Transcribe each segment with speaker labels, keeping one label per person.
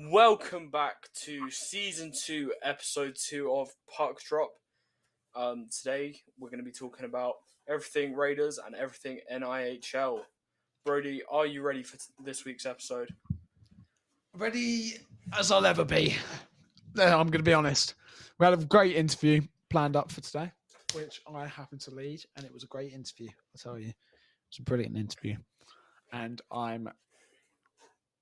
Speaker 1: Welcome back to Season 2, Episode 2 of Puck Drop. Today, we're going to be talking about everything Raiders and everything NIHL. Brody, are you ready for this week's episode?
Speaker 2: Ready as I'll ever be. I'm going to be honest. We had a great interview planned up for today, which I happened to lead, and it was a great interview, I'll tell you. It's a brilliant interview. And I'm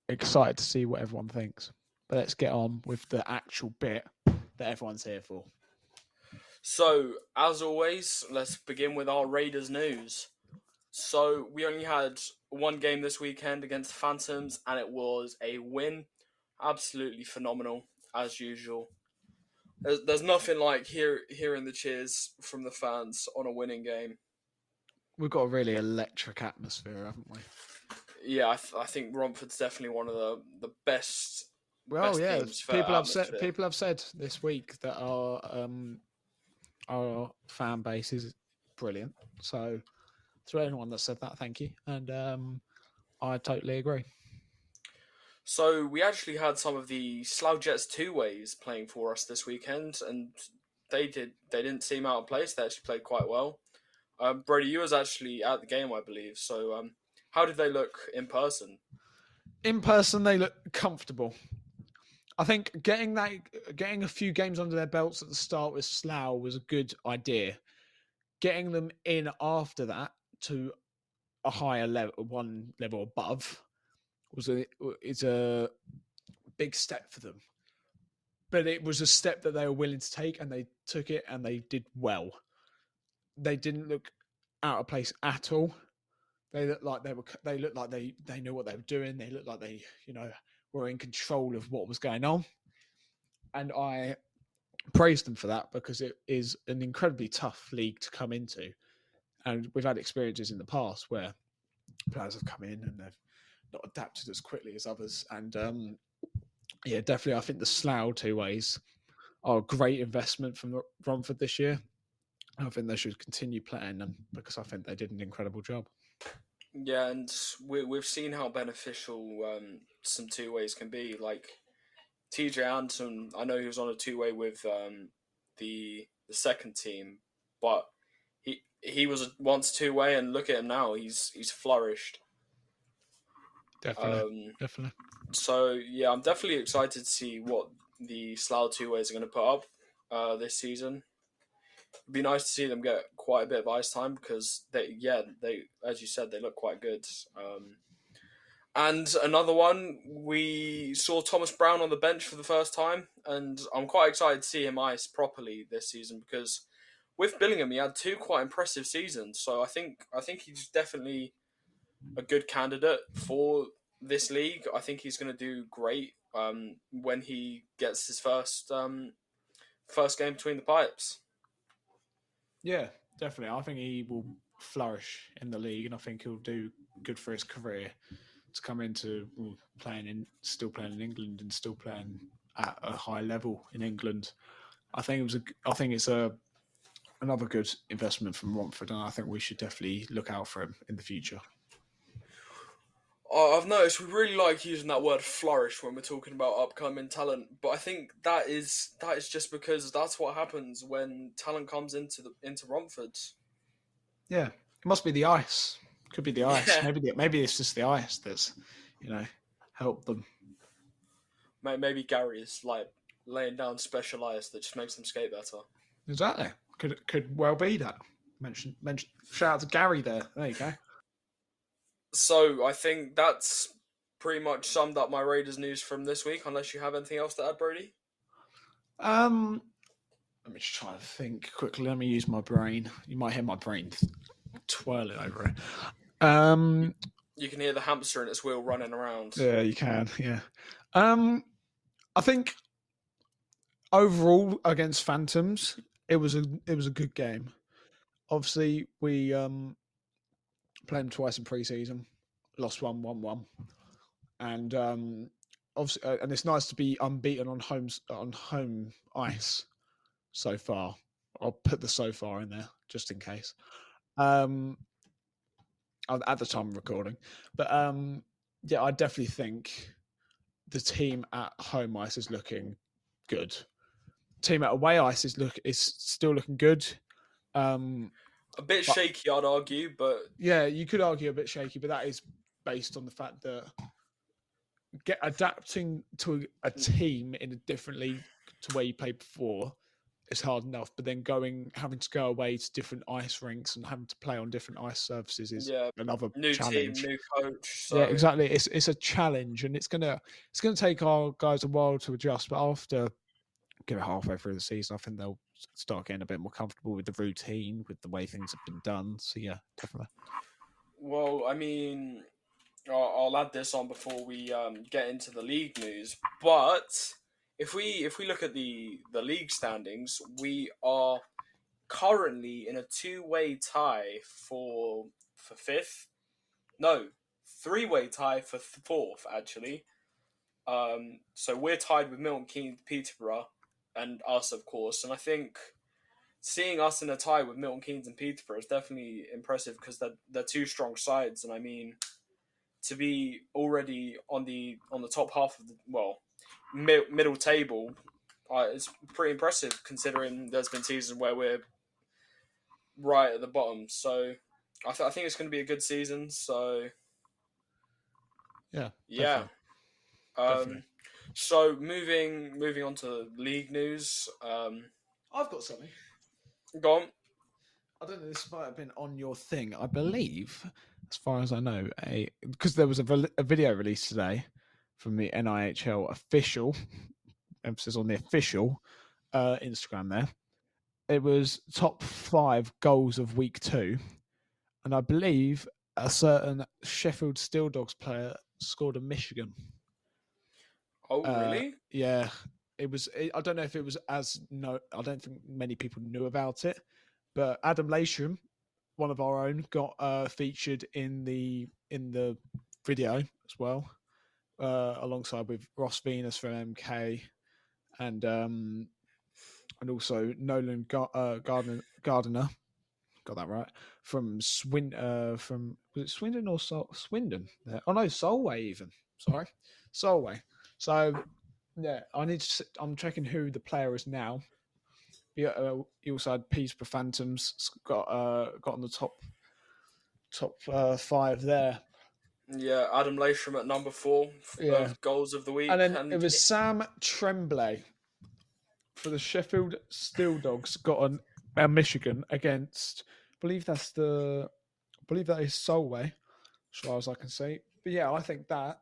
Speaker 2: excited to see what everyone thinks. But let's get on with the actual bit that everyone's here for.
Speaker 1: So, as always, let's begin with our Raiders news. So, we only had one game this weekend against the Phantoms, and it was a win. Absolutely phenomenal, as usual. There's nothing like hearing the cheers from the fans on a winning game.
Speaker 2: We've got a really electric atmosphere, haven't we?
Speaker 1: Yeah, I think Romford's definitely one of the best.
Speaker 2: Well,
Speaker 1: best
Speaker 2: yeah.
Speaker 1: teams for
Speaker 2: People have said this week that our fan base is brilliant. So to anyone that said that, thank you. And I totally agree.
Speaker 1: So we actually had some of the Slough Jets two-ways playing for us this weekend, and they didn't seem out of place. They actually played quite well. Brady, you was actually at the game, I believe. So how did they look in person?
Speaker 2: In person, they look comfortable. I think getting a few games under their belts at the start with Slough was a good idea. Getting them in after that to a higher level, one level above, is a big step for them. But it was a step that they were willing to take, and they took it, and they did well. They didn't look out of place at all. They looked like they knew what they were doing. They looked like they, were in control of what was going on. And I praise them for that, because it is an incredibly tough league to come into. And we've had experiences in the past where players have come in and they've not adapted as quickly as others. And definitely, I think the Slough two ways are a great investment from Romford this year. I think they should continue playing them, because I think they did an incredible job.
Speaker 1: Yeah, and we've seen how beneficial some two-ways can be. Like TJ Anton, I know he was on a two-way with the second team, but he was once two-way, and look at him now. He's flourished.
Speaker 2: Definitely.
Speaker 1: So yeah, I'm definitely excited to see what the Slough two-ways are going to put up this season. It'd be nice to see them get quite a bit of ice time, because they, as you said, they look quite good. And another one, we saw Thomas Brown on the bench for the first time, and I'm quite excited to see him ice properly this season, because with Billingham he had two quite impressive seasons. So I think he's definitely a good candidate for this league. I think he's going to do great when he gets his first game between the pipes.
Speaker 2: Yeah, definitely. I think he will flourish in the league, and I think he'll do good for his career to come into still playing in England and still playing at a high level in England. I think it's another good investment from Romford, and I think we should definitely look out for him in the future.
Speaker 1: I've noticed we really like using that word flourish when we're talking about upcoming talent, but I think that is just because that's what happens when talent comes into Romford.
Speaker 2: Yeah, it must be the ice. Could be the ice.
Speaker 1: Yeah.
Speaker 2: Maybe it's just the ice that's helped them.
Speaker 1: Maybe Gary is like laying down special ice that just makes them skate better.
Speaker 2: Exactly. Could well be that. Mention. Shout out to Gary there. There you go.
Speaker 1: So I think that's pretty much summed up my Raiders news from this week. Unless you have anything else to add, Brody.
Speaker 2: Let me just try to think quickly. Let me use my brain. You might hear my brain twirling over it.
Speaker 1: You can hear the hamster in its wheel running around.
Speaker 2: Yeah, you can. Yeah. I think overall against Phantoms, it was a good game. Obviously, we played them twice in pre-season, lost 1-1, and obviously, and it's nice to be unbeaten on home ice so far. I'll put the so far in there just in case. At the time of recording, but I definitely think the team at home ice is looking good. Team at away ice is still looking good.
Speaker 1: A bit
Speaker 2: But
Speaker 1: shaky, I'd argue, but
Speaker 2: yeah, you could argue a bit shaky, but that is based on the fact that adapting to a team in a different league to where you played before is hard enough, but then having to go away to different ice rinks and having to play on different ice surfaces is
Speaker 1: yeah,
Speaker 2: another
Speaker 1: new team,
Speaker 2: challenge.
Speaker 1: new coach,
Speaker 2: Yeah,
Speaker 1: so
Speaker 2: exactly. It's a challenge, and it's gonna take our guys a while to adjust. But after give it halfway through the season, I think they'll start getting a bit more comfortable with the routine, with the way things have been done. So yeah, definitely.
Speaker 1: well, I mean, I'll add this on before we get into the league news. But if we look at the league standings, we are currently in a two-way tie for fifth. No, three-way tie for fourth actually. So we're tied with Milton Keynes, Peterborough, and us, of course. And I think seeing us in a tie with Milton Keynes and Peterborough is definitely impressive because they're two strong sides. And I mean, to be already on the top half of the middle table, it's pretty impressive considering there's been seasons where we're right at the bottom. So I think it's going to be a good season. So
Speaker 2: Yeah,
Speaker 1: yeah.
Speaker 2: definitely, definitely.
Speaker 1: Um, so moving on to league news.
Speaker 2: I've got something.
Speaker 1: Go on.
Speaker 2: I don't know. This might have been on your thing. I believe, as far as I know, because there was a video released today from the NIHL official, emphasis on the official Instagram. There, it was top 5 goals of week 2, and I believe a certain Sheffield Steel Dogs player scored a Michigan.
Speaker 1: Oh really?
Speaker 2: Yeah, it was. I don't know if it was as no. I don't think many people knew about it, but Adam Lasham, one of our own, got featured in the video as well, alongside with Ross Venus from MK and also Nolan Gardner. Got that right from was it Swindon or Swindon? There. Oh no, Solway even. Sorry, Solway. So yeah, I'm checking who the player is now. He also had Peterborough Phantoms got on the top 5 there.
Speaker 1: Yeah, Adam Lasham at number 4
Speaker 2: Yeah,
Speaker 1: of goals of the
Speaker 2: and
Speaker 1: week,
Speaker 2: then it
Speaker 1: and
Speaker 2: was Sam Tremblay for the Sheffield Steel Dogs got on Michigan against. I believe that is Solway, as far as I can see. But yeah, I think that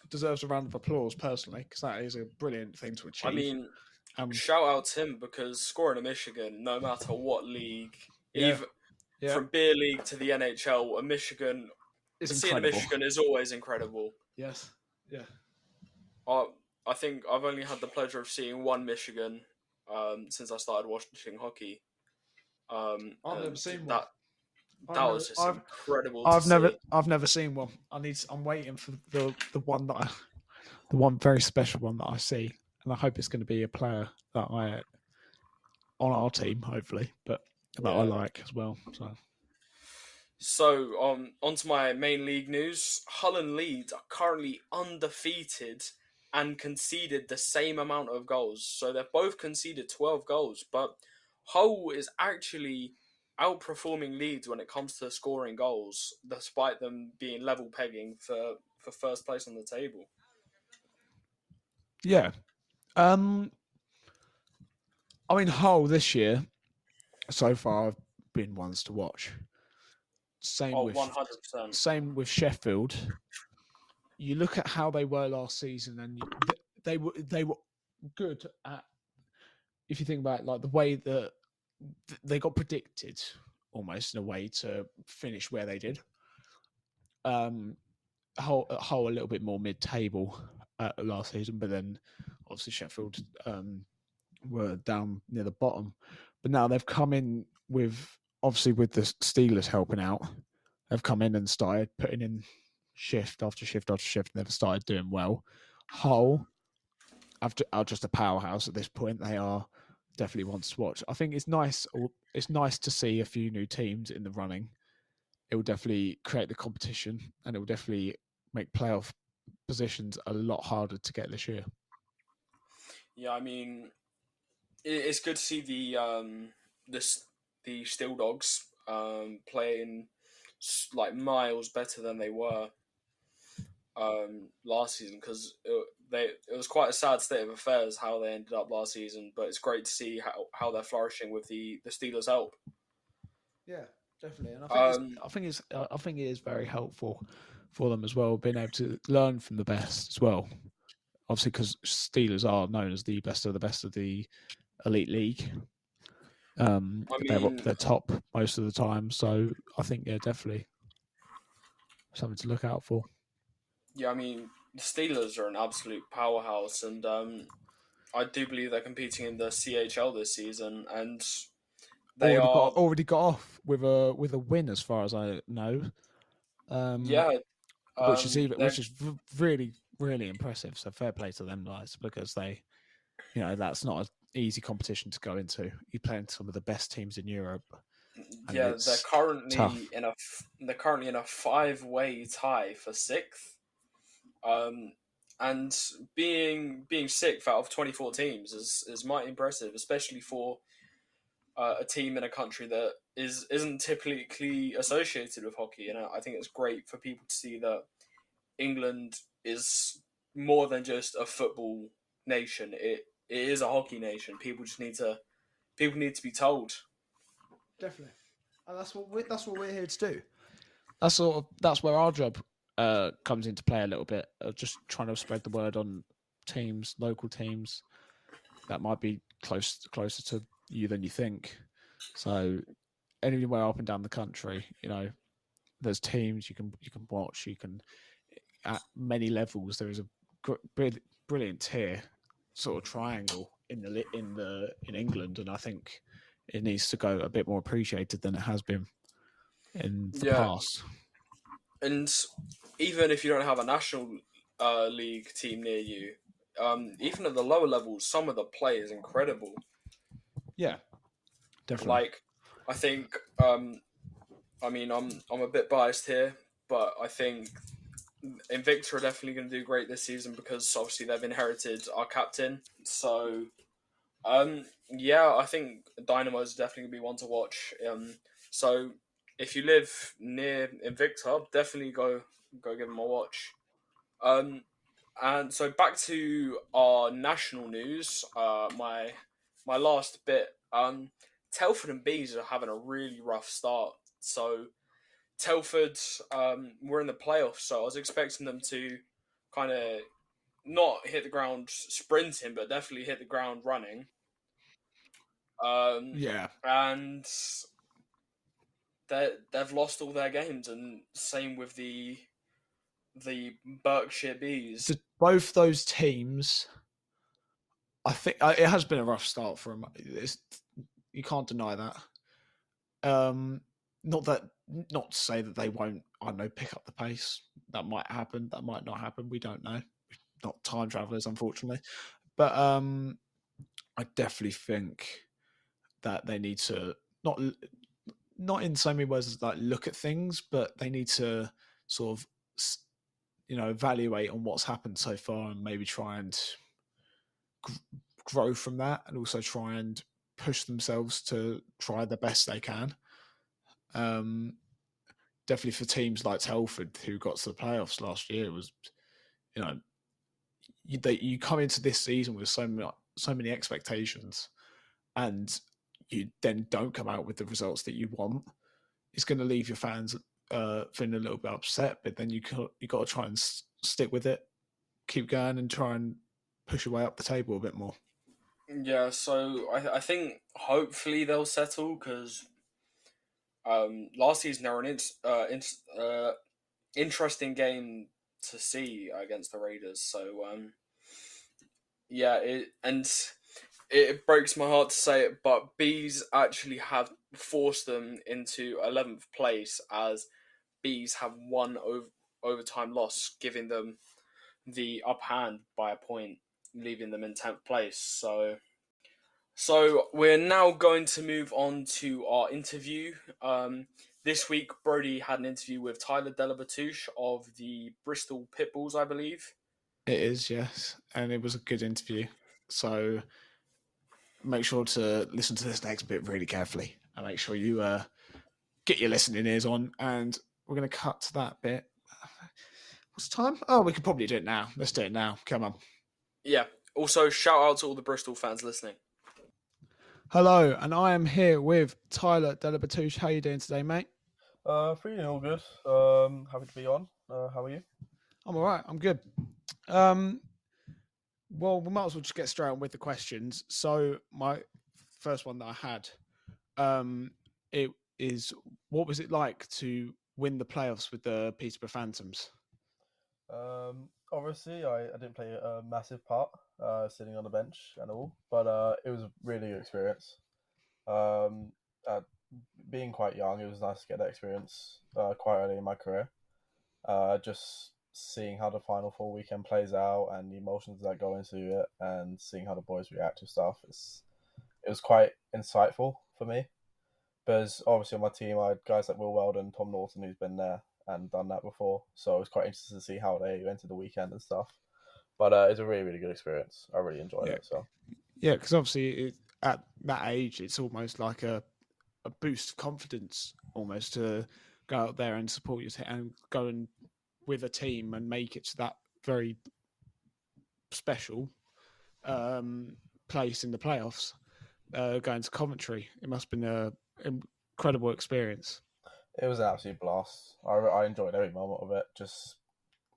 Speaker 2: deserves a round of applause personally because that is a brilliant thing to
Speaker 1: I
Speaker 2: achieve.
Speaker 1: mean,
Speaker 2: Um,
Speaker 1: shout out to him because scoring a Michigan, no matter what league,
Speaker 2: yeah,
Speaker 1: even
Speaker 2: yeah,
Speaker 1: from beer league to the NHL,
Speaker 2: it's
Speaker 1: seeing a
Speaker 2: incredible.
Speaker 1: Michigan is always incredible.
Speaker 2: Yes, yeah.
Speaker 1: I I think I've only had the pleasure of seeing one Michigan since I started watching hockey,
Speaker 2: I've never
Speaker 1: and
Speaker 2: seen one.
Speaker 1: that that was just
Speaker 2: I've
Speaker 1: incredible to
Speaker 2: I've never
Speaker 1: see.
Speaker 2: I've never seen one. I'm waiting for the one the one very special one that I see, and I hope it's going to be a player that I on our team, hopefully, but that I
Speaker 1: Yeah.
Speaker 2: like as well. So
Speaker 1: So, on to my main league news. Hull and Leeds are currently undefeated and conceded the same amount of goals. So they've both conceded 12 goals, but Hull is actually outperforming Leeds when it comes to scoring goals, despite them being level pegging for first place on the table.
Speaker 2: yeah, um, I mean Hull this year so far have been ones to watch. Same
Speaker 1: Oh,
Speaker 2: with
Speaker 1: 100%.
Speaker 2: Sheffield. You look at how they were last season, and they were good at. If you think about it, like the way that they got predicted, almost in a way to finish where they did. Um, Hull a little bit more mid-table last season, but then obviously Sheffield were down near the bottom. But now they've come in with obviously with the Steelers helping out. They've come in and started putting in shift after shift after shift, and they've started doing well. Hull are just a powerhouse at this point. They are definitely one to watch. I think it's nice. It's nice to see a few new teams in the running. It will definitely create the competition, and it will definitely make playoff positions a lot harder to get this year.
Speaker 1: Yeah, I mean, it's good to see this the Steel Dogs playing like miles better than they were last season, because it was quite a sad state of affairs how they ended up last season. But it's great to see how they're flourishing with the Steelers' help.
Speaker 2: Yeah, definitely, and
Speaker 1: Um,
Speaker 2: I think it is very helpful for them as well, being able to learn from the best as well. Obviously, because Steelers are known as the best of the elite league.
Speaker 1: I
Speaker 2: They're
Speaker 1: mean,
Speaker 2: top most of the time, so I think yeah, definitely something to look out for.
Speaker 1: yeah, I mean, the Steelers are an absolute powerhouse, and I do believe they're competing in the CHL this season, and they are,
Speaker 2: Already got off with a win, as far as I know. Um,
Speaker 1: yeah, they're
Speaker 2: which is really really impressive. So fair play to them guys, because they, that's not an easy competition to go into. You're playing some of the best teams in Europe, and
Speaker 1: yeah,
Speaker 2: it's tough.
Speaker 1: they're currently in a five-way tie for sixth. Um, and being sixth out of 24 teams is mighty impressive, especially for a team in a country that isn't typically associated with hockey. And I think it's great for people to see that England is more than just a football nation. It is a hockey nation. People need to be told.
Speaker 2: Definitely, and that's what we're here to do. That's where our job comes into play a little bit. Just trying to spread the word on teams, local teams that might be closer to you than you think. So anywhere up and down the country, there's teams you can watch. You can, at many levels, there is a brilliant tier sort of triangle in England, and I think it needs to go a bit more appreciated than it has been in the
Speaker 1: Yeah,
Speaker 2: past.
Speaker 1: and even if you don't have a national league team near you, even at the lower levels, some of the play is incredible.
Speaker 2: Yeah, definitely.
Speaker 1: Like, I think, I mean, I'm a bit biased here, but I think Invicta are definitely going to do great this season because obviously they've inherited our captain. So, yeah, I think Dynamo is definitely going to be one to watch. So if you live near Invicta, definitely go give them a watch. Um, and so back to our national news. My last bit. Telford and Bees are having a really rough start. So Telford were in the playoffs, so I was expecting them to kind of not hit the ground sprinting, but definitely hit the ground running. Um,
Speaker 2: Yeah.
Speaker 1: and they've lost all their games, and same with the Berkshire Bees.
Speaker 2: Both those teams, I think it has been a rough start for them. You can't deny that. Um, not that, not to say that they won't, I don't know, pick up the pace. That might happen. That might not happen. We don't know. Not time travelers, unfortunately. But I definitely think that they need to not in so many words as like look at things, but they need to sort of evaluate on what's happened so far and maybe try and grow from that, and also try and push themselves to try the best they can. Um, Definitely for teams like Telford, who got to the playoffs last year, it was, you know you come into this season with so many expectations, and you then don't come out with the results that you want. It's going to leave your fans feeling a little bit upset. But then you got to try and stick with it, keep going, and try and push your way up the table a bit more.
Speaker 1: Yeah, so I think hopefully they'll settle because last season they were interesting game to see against the Raiders. So yeah, it breaks my heart to say it, but Bees actually have forced them into 11th place as Bees have one overtime loss, giving them the upper hand by a point, leaving them in 10th place. So we're now going to move on to our interview. this week, Brody had an interview with Tyler Bertouche of the Bristol Pitbulls, I believe.
Speaker 2: It is, yes, and it was a good interview. So make sure to listen to this next bit really carefully, and make sure you get your listening ears on. And we're going to cut to that bit. What's the time? Oh, we could probably do it now. Let's do it now. Come on.
Speaker 1: Yeah. Also, shout out to all the Bristol fans listening.
Speaker 2: Hello, and I am here with Tyler Bertouche. How are you doing today, mate?
Speaker 3: Feeling all good. Happy to be on. How are you?
Speaker 2: I'm all right. I'm good. Well, we might as well just get straight on with the questions. So, my first one that I had, it is, what was it like to win the playoffs with the Peterborough Phantoms?
Speaker 3: Obviously, I didn't play a massive part, sitting on the bench and all, but it was a really good experience. Being quite young, it was nice to get that experience quite early in my career. Just seeing how the Final Four weekend plays out and the emotions that go into it, and seeing how the boys react to stuff, it was quite insightful for me. Because obviously on my team, I had guys like Will Weldon, Tom Norton, who's been there and done that before. So it was quite interesting to see how they entered the weekend and stuff. But it's a really, really good experience. I really enjoyed it. So
Speaker 2: yeah, because obviously at that age, it's almost like a boost of confidence, almost, to go out there and support your team and go and with a team and make it to that very special place in the playoffs. Going to Coventry, it must have been an incredible experience.
Speaker 3: it was an absolute blast. I enjoyed every moment of it. Just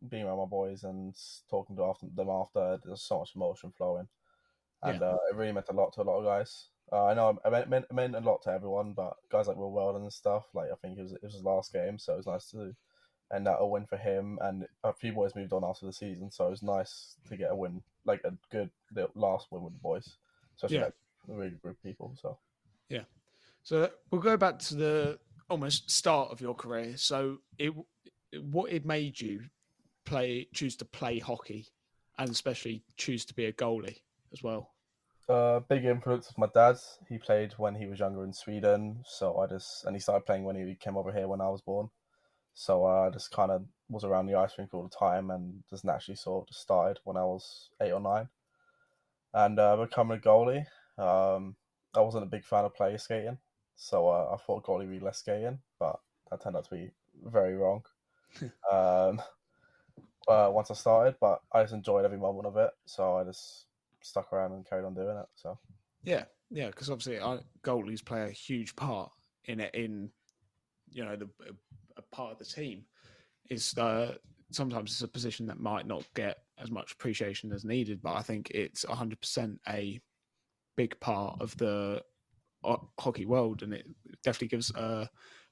Speaker 3: being around my boys and talking to them after. There's so much emotion flowing, and it really meant a lot to a lot of guys. I know it meant a lot to everyone, but guys like Will Weldon and stuff, like I think it was his last game, so it was nice to end that a win for him. And a few boys moved on after the season, so it was nice to get a win, like a good last win with the boys, especially like a really good group of people. So
Speaker 2: yeah, so we'll go back to the almost start of your career. So what it made you choose to play hockey, and especially choose to be a goalie as well.
Speaker 3: Big influence of my dad. He played when he was younger in Sweden, and he started playing when he came over here when I was born. So I just kind of was around the ice rink all the time, and just naturally sort of started when I was 8 or 9. And becoming a goalie, I wasn't a big fan of player skating, so I thought goalie would be less skating, but that turned out to be very wrong. Once I started, but I just enjoyed every moment of it, so I just stuck around and carried on doing it. So
Speaker 2: yeah, because obviously goalies play a huge part in it. In a part of the team is sometimes it's a position that might not get as much appreciation as needed, but I think it's 100% a big part of the hockey world, and it definitely gives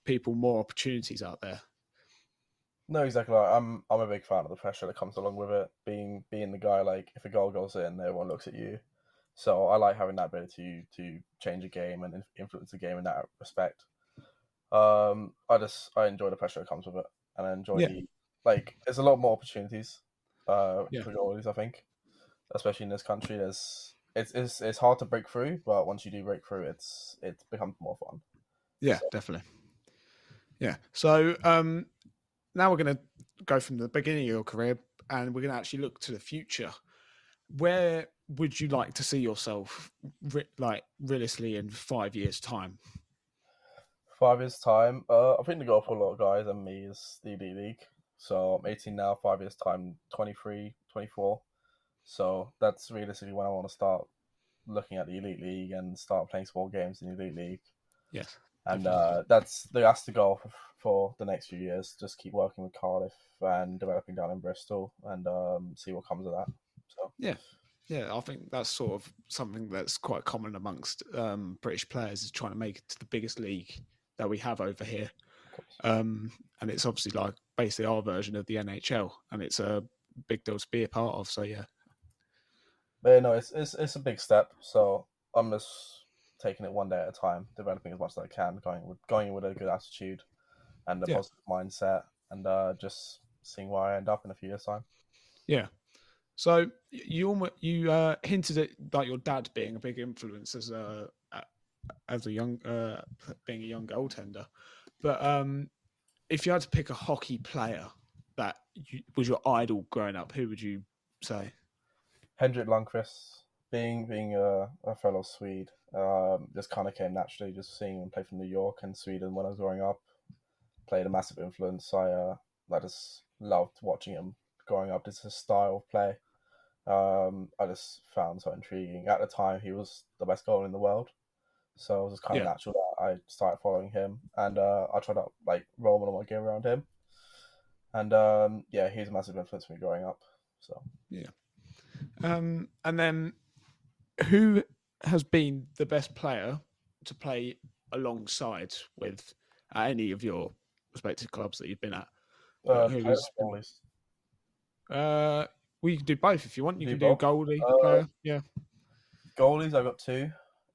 Speaker 2: people more opportunities out there.
Speaker 3: No, exactly. I'm a big fan of the pressure that comes along with it. Being the guy, like if a goal goes in, everyone looks at you. So I like having that ability to change a game and influence the game in that respect. I enjoy the pressure that comes with it, and I enjoy there's a lot more opportunities for goalies. I think, especially in this country, it's hard to break through, but once you do break through, it becomes more fun.
Speaker 2: Yeah, definitely. Yeah. So now we're going to go from the beginning of your career, and we're going to actually look to the future. Where would you like to see yourself, realistically, in 5 years' time?
Speaker 3: 5 years' time, I think the goal for a lot of guys and me is the Elite League. So I'm 18 now, 5 years' time, 23, 24. So that's realistically when I want to start looking at the Elite League and start playing small games in the Elite League.
Speaker 2: Yes.
Speaker 3: And that's the goal for the next few years. Just keep working with Cardiff and developing down in Bristol and see what comes of that. So
Speaker 2: yeah, I think that's sort of something that's quite common amongst British players, is trying to make it to the biggest league that we have over here. And it's obviously like basically our version of the NHL, and it's a big deal to be a part of. So yeah.
Speaker 3: But no, it's a big step. So I'm just taking it one day at a time, developing as much as I can, going with a good attitude and a positive mindset, and just seeing where I end up in a few years' time.
Speaker 2: Yeah. So you hinted at like your dad being a big influence as a young being a young goaltender. But if you had to pick a hockey player that was your idol growing up, who would you say?
Speaker 3: Henrik Lundqvist, being a fellow Swede, just kind of came naturally. Just seeing him play for New York and Sweden when I was growing up played a massive influence. I just loved watching him growing up. Just his style of play. I just found so intriguing. At the time, he was the best goalie in the world, so it was just kind of natural that I started following him, and I tried to like role model my game around him. And yeah, he's a massive influence for me growing up. So
Speaker 2: yeah. And then, who has been the best player to play alongside with at any of your respective clubs that you've been at?
Speaker 3: players, goalies.
Speaker 2: Well, you can do both if you want. You
Speaker 3: Do
Speaker 2: can do
Speaker 3: both?
Speaker 2: goalie player. Yeah.
Speaker 3: Goalies, I got two: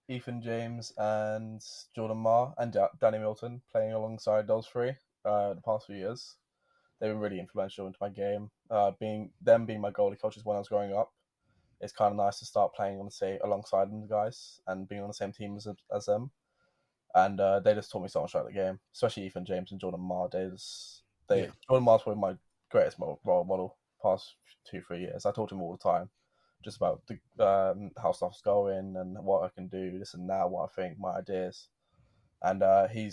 Speaker 3: Ethan James and Jordan Marr, and Danny Milton playing alongside those three the past few years. They were really influential into my game. Being my goalie coaches when I was growing up, it's kind of nice to start playing alongside them guys and being on the same team as them. And they just taught me so much about the game, especially Ethan James and Jordan Marr. Jordan Marr's probably my greatest role model past 2-3 years. I talk to him all the time, just about how stuff's going and what I can do, this and that, what I think, my ideas. And he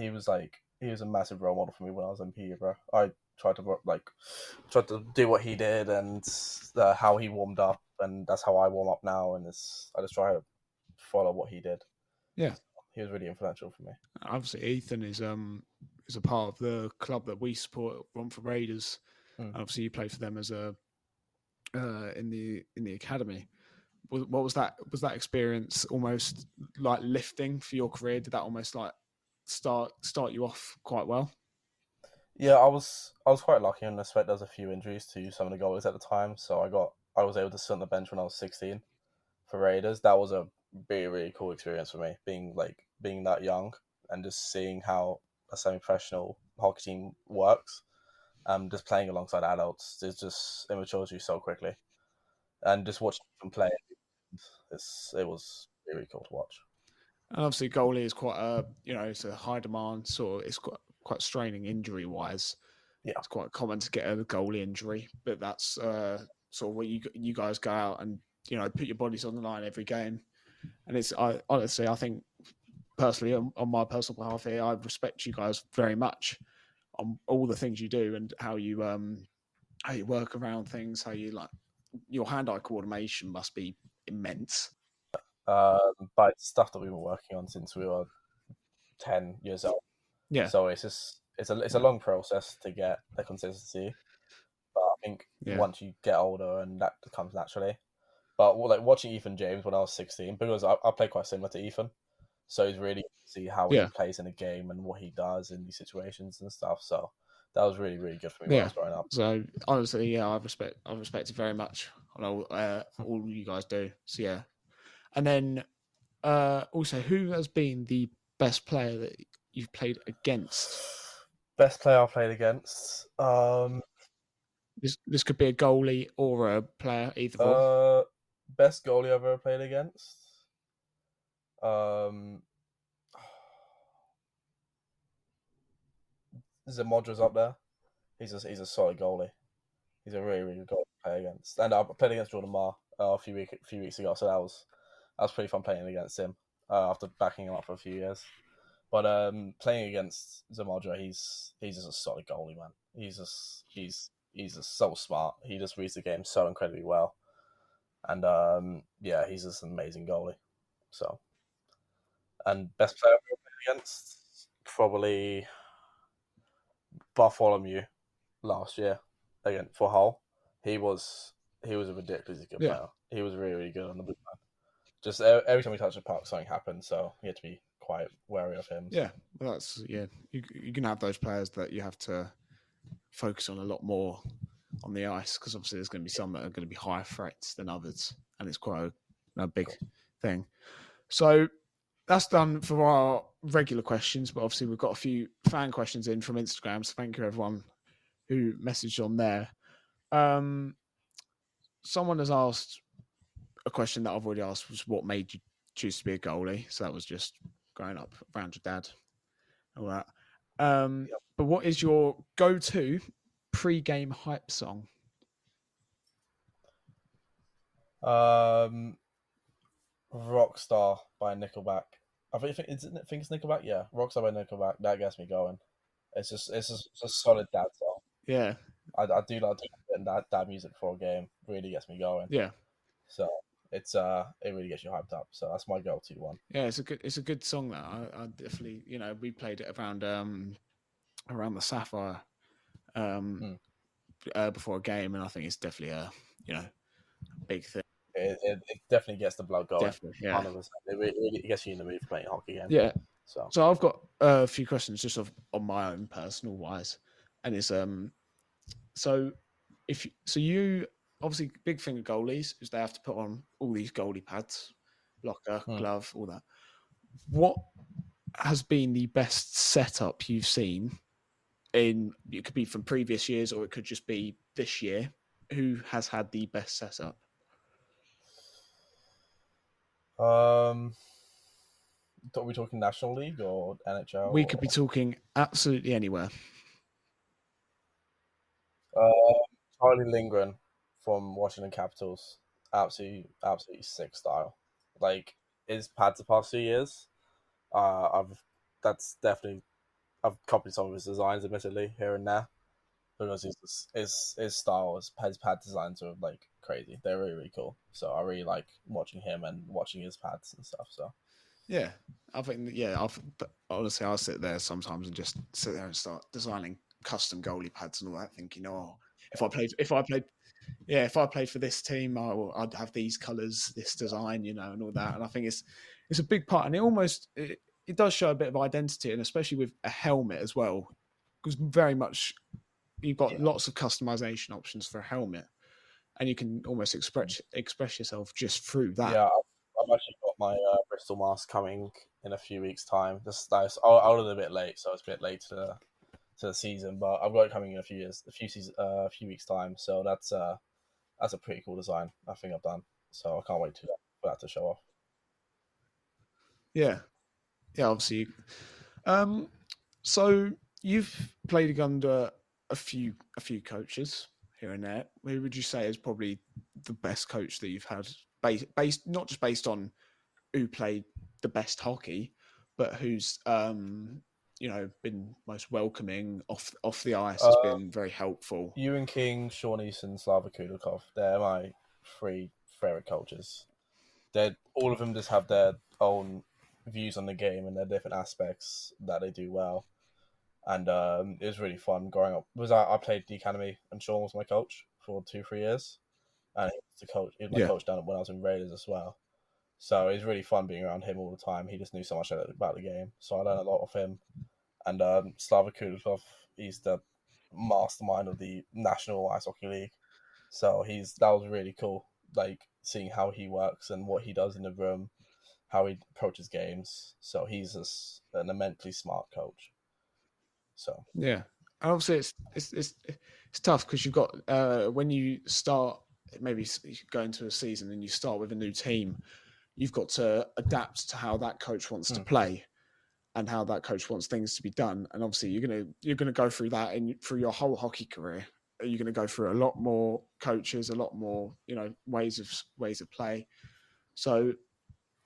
Speaker 3: was a massive role model for me when I was in Peterborough. I tried to do what he did and how he warmed up, and that's how I warm up now. And I just try to follow what he did.
Speaker 2: Yeah,
Speaker 3: he was really influential for me.
Speaker 2: Obviously, Ethan is a part of the club that we support, Romford Raiders. And obviously, you play for them as a in the academy. What was that? Was that experience almost like lifting for your career? Did that almost like start you off quite well?
Speaker 3: Yeah, I was quite lucky in respect. There was a few injuries to some of the goalies at the time, so I was able to sit on the bench when I was 16 for Raiders. That was a really, really cool experience for me, being that young and just seeing how a semi-professional hockey team works. Just playing alongside adults it matures you so quickly, and just watching them play, it was really cool to watch.
Speaker 2: And obviously, goalie is quite it's a high demand sort. It's quite straining injury wise.
Speaker 3: Yeah,
Speaker 2: it's quite common to get a goalie injury, but that's sort of where you guys go out and put your bodies on the line every game. And honestly, I think personally, on my personal behalf here, I respect you guys very much on all the things you do and how you work around things, how you your hand-eye coordination must be immense.
Speaker 3: But it's stuff that we've been working on since we were 10 years old.
Speaker 2: Yeah.
Speaker 3: So it's a long process to get the consistency. But I think once you get older, and that comes naturally. But watching Ethan James when I was 16, because I play quite similar to Ethan, so it's really to see how he plays in a game and what he does in these situations and stuff. So that was really, really good for me when I was growing up.
Speaker 2: So honestly, I respect it very much on all you guys do. So yeah. And then also, who has been the best player that you've played against?
Speaker 3: Best player I played against.
Speaker 2: This could be a goalie or a player, either or.
Speaker 3: Best goalie I've ever played against. Zamodra's up there. He's a solid goalie. He's a really, really good goalie to play against. And I played against Jordan Marr a few weeks ago, so that was pretty fun playing against him after backing him up for a few years. But playing against Zamodra, he's just a solid goalie, man. He's just so smart. He just reads the game so incredibly well, and he's just an amazing goalie. So, and best player I've ever played against, probably Bartholomew last year again for Hull. He was a ridiculously good player. He was really, really good on the blue line. Just every time we touched the puck, something happened. So you had to be quite wary of him.
Speaker 2: Yeah, well, you can have those players that you have to focus on a lot more on the ice, because obviously there's going to be some that are going to be higher threats than others, and it's quite a big thing. So that's done for our regular questions, but obviously we've got a few fan questions in from Instagram, so thank you everyone who messaged on there. Someone has asked a question that I've already asked, was what made you choose to be a goalie? So that was just growing up around your dad. All right. But what is your go-to pre-game hype song?
Speaker 3: Rockstar by Nickelback. I think it's Nickelback. Yeah, Rockstar by Nickelback. That gets me going. It's a solid dad song.
Speaker 2: Yeah,
Speaker 3: I do like getting that music for a game. Really gets me going.
Speaker 2: yeah,
Speaker 3: So it really gets you hyped up. So that's my go-to one.
Speaker 2: yeah. It's a good song. That I definitely, we played it around the Sapphire before a game, and I think it's definitely a big thing.
Speaker 3: It definitely gets the blood going.
Speaker 2: Definitely, yeah.
Speaker 3: 100%. It really gets you in the mood for playing a hockey game.
Speaker 2: Yeah.
Speaker 3: So
Speaker 2: I've got a few questions just on my own personal wise, and it's so you obviously big thing of goalies is they have to put on all these goalie pads, blocker, glove, all that. What has been the best setup you've seen? It could be from previous years or it could just be this year. Who has had the best setup?
Speaker 3: Are we talking National League or NHL?
Speaker 2: We could be talking absolutely anywhere.
Speaker 3: Charlie Lindgren from Washington Capitals. Absolutely sick style. Like his pads the past 2 years. I've copied some of his designs, admittedly, here and there, because his style, his pad designs are like crazy. They're really, really cool. So I really like watching him and watching his pads and stuff. So
Speaker 2: yeah, I think honestly, I'll sit there sometimes and just sit there and start designing custom goalie pads and all that, thinking, if I played for this team, I'd have these colours, this design, and all that. And I think it's a big part, and it does show a bit of identity, and especially with a helmet as well, because very much you've got lots of customization options for a helmet, and you can almost express yourself just through that.
Speaker 3: Yeah, I've actually got my Bristol mask coming in a few weeks' time. Just nice. I was a bit late, so it's a bit late to the season, but I've got it coming in a few weeks' time. So that's a pretty cool design I think I've done. So I can't wait for that to show off.
Speaker 2: Yeah, obviously. So you've played under a few coaches here and there. Who would you say is probably the best coach that you've had, based not just based on who played the best hockey, but who's been most welcoming off the ice, has been very helpful?
Speaker 3: Ewan King, Sean Easton, Slava Kudakov. They're my three favorite coaches. All of them just have their own views on the game and their different aspects that they do well. And it was really fun growing up. I played the academy, and Sean was my coach for 2-3 years, and he was my coach down when I was in Raiders as well. So it was really fun being around him all the time. He just knew so much about the game, so I learned a lot of him. And Slava Kudakov, he's the mastermind of the National Ice Hockey League. So that was really cool, like seeing how he works and what he does in the room, how he approaches games. So he's just an immensely smart coach. So
Speaker 2: yeah, and obviously it's tough because you've got when you start, maybe you go into a season and you start with a new team, you've got to adapt to how that coach wants to play and how that coach wants things to be done. And obviously you're gonna go through that through your whole hockey career. You're going to go through a lot more coaches, a lot more ways of play. So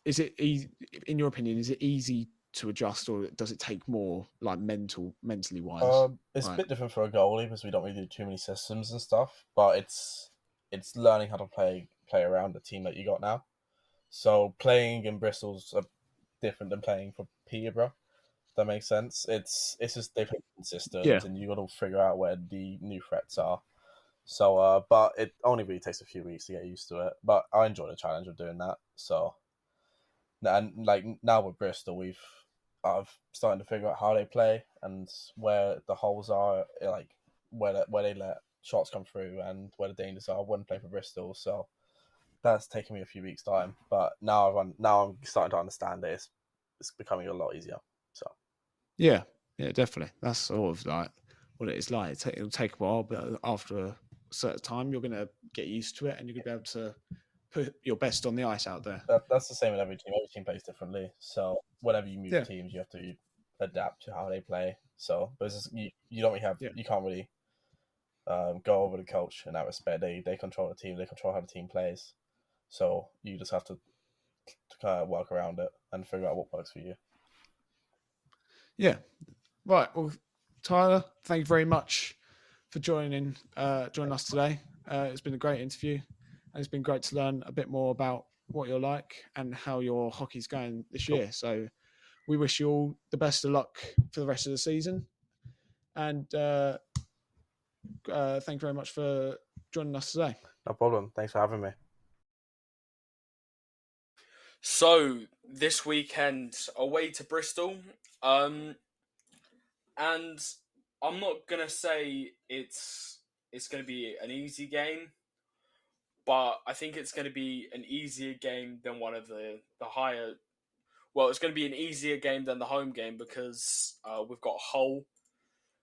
Speaker 2: is it easy, in your opinion, is it easy to adjust, or does it take more like mentally wise?
Speaker 3: It's a bit different for a goalie because we don't really do too many systems and stuff, but it's learning how to play around the team that you got now. So playing in Bristol's different than playing for Peterborough. If that makes sense. It's just different systems, and you got to figure out where the new threats are. So, but it only really takes a few weeks to get used to it. But I enjoy the challenge of doing that. So, and like now with Bristol, I've started to figure out how they play and where the holes are, like where they let shots come through and where the dangers are when playing for Bristol. So that's taken me a few weeks' time, but now I'm starting to understand it. It's becoming a lot easier. So
Speaker 2: yeah, definitely. That's sort of like what it is like. It'll take a while, but after a certain time, you're going to get used to it, and you're going to be able to put your best on the ice out there.
Speaker 3: That's the same with every team. Every team plays differently. So whenever you move teams, you have to adapt to how they play. So, but it's just, you don't really have you can't really go over the coach in that respect. They control the team. They control how the team plays. So you just have to kind of work around it and figure out what works for you.
Speaker 2: Yeah. Right. Well, Tyler, thank you very much for joining us today. It's been a great interview, and it's been great to learn a bit more about what you're like and how your hockey's going this year. So we wish you all the best of luck for the rest of the season. And thank you very much for joining us today.
Speaker 3: No problem. Thanks for having me.
Speaker 1: So this weekend away to Bristol, and I'm not gonna say it's gonna be an easy game, but I think it's gonna be an easier game than one of the higher. Well, it's gonna be an easier game than the home game because we've got Hull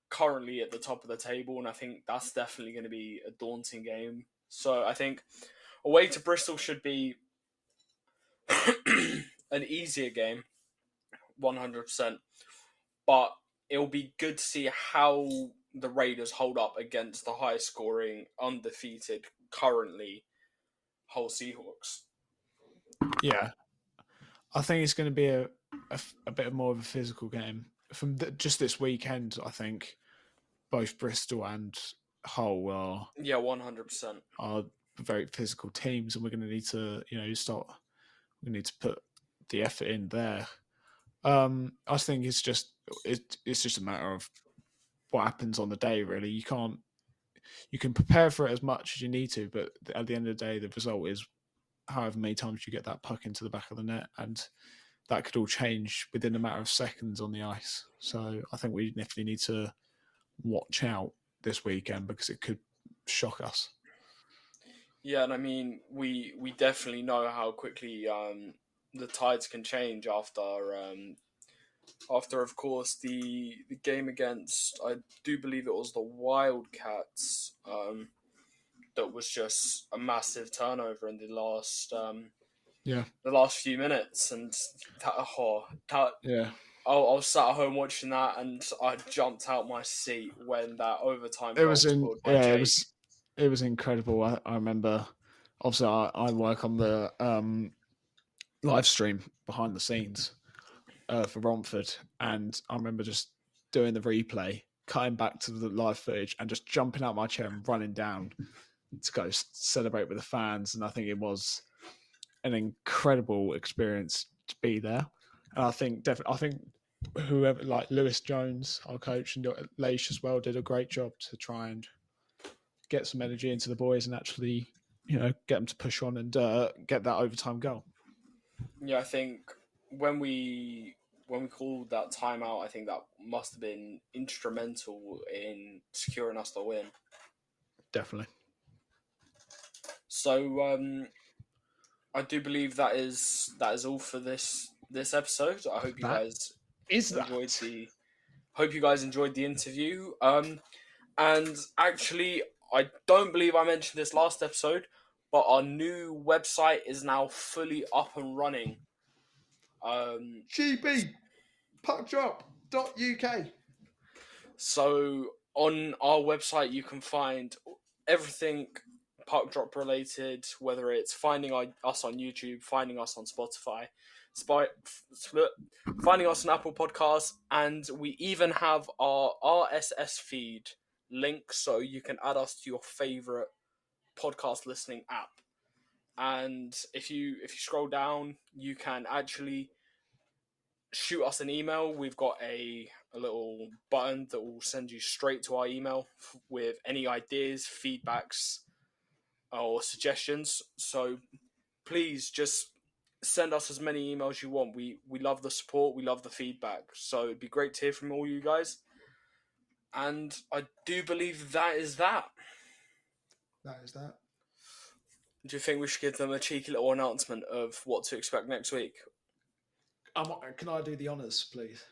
Speaker 1: currently at the top of the table, and I think that's definitely going to be a daunting game. So I think away to Bristol should be an easier game, 100%. But it'll be good to see how the Raiders hold up against the high scoring, undefeated, currently Hull Seahawks.
Speaker 2: Yeah, I think it's going to be a bit more of a physical game from just this weekend. I think both Bristol and Hull are
Speaker 1: 100%
Speaker 2: are very physical teams, and we're going to need to we need to put the effort in there. I think it's just a matter of what happens on the day. Really, you can prepare for it as much as you need to, but at the end of the day, the result is however many times you get that puck into the back of the net, and that could all change within a matter of seconds on the ice. So I think we definitely need to watch out this weekend because it could shock us.
Speaker 1: Yeah, and I mean, we definitely know how quickly the tides can change after of course the game against, I do believe it was the Wildcats, that was just a massive turnover in the last few minutes, and I was sat at home watching that, and I jumped out my seat when that overtime goal was scored by Jake.
Speaker 2: It was incredible. I remember, obviously, I work on the live stream behind the scenes for Romford, and I remember just doing the replay, cutting back to the live footage, and just jumping out my chair and running down to go celebrate with the fans. And I think it was an incredible experience to be there. And I think whoever, like Lewis Jones, our coach, and Leish as well, did a great job to try and get some energy into the boys and actually, get them to push on and get that overtime goal.
Speaker 1: Yeah, I think when we called that timeout, I think that must have been instrumental in securing us the win.
Speaker 2: Definitely.
Speaker 1: So I do believe that is all for this episode. I hope you guys enjoyed the interview. And actually, I don't believe I mentioned this last episode, but our new website is now fully up and running.
Speaker 2: gbpuckdrop.uk.
Speaker 1: So on our website, you can find everything Puck Drop related, whether it's finding us on YouTube, finding us on Spotify, finding us on Apple Podcasts, and we even have our RSS feed link, so you can add us to your favorite podcast listening app. And if you scroll down, you can actually shoot us an email. We've got a little button that will send you straight to our email with any ideas, feedbacks, or suggestions. So please just send us as many emails you want. We love the support, we love the feedback. So it'd be great to hear from all you guys. And I do believe that is that.
Speaker 2: That is that.
Speaker 1: Do you think we should give them a cheeky little announcement of what to expect next week?
Speaker 2: Can I do the honours, please?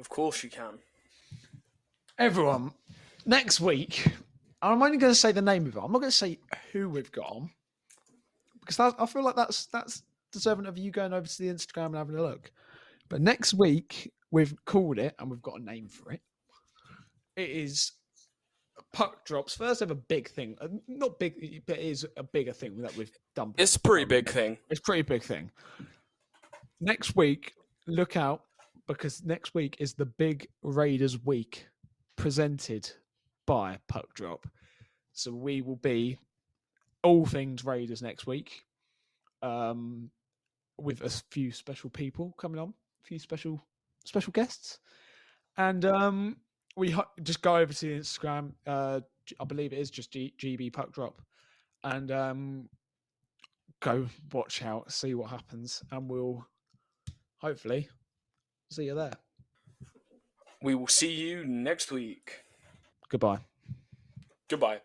Speaker 1: Of course you can.
Speaker 2: Everyone, next week, I'm only going to say the name of it. I'm not going to say who we've got on, because I feel like that's deserving of you going over to the Instagram and having a look. But next week, we've called it and we've got a name for it. it is puck drops. First ever big thing. Not big, but it is a bigger thing that we've done.
Speaker 1: It's a pretty big thing.
Speaker 2: It's a pretty big thing. Next week, look out, because next week is the Big Raiders Week presented by Puck Drop. So we will be all things Raiders next week, with a few special people coming on, a few special guests, and we just go over to the Instagram. I believe it is just GB Puck Drop, and go watch out, see what happens, and we'll hopefully see you there.
Speaker 1: We will see you next week.
Speaker 2: Goodbye.
Speaker 1: Goodbye.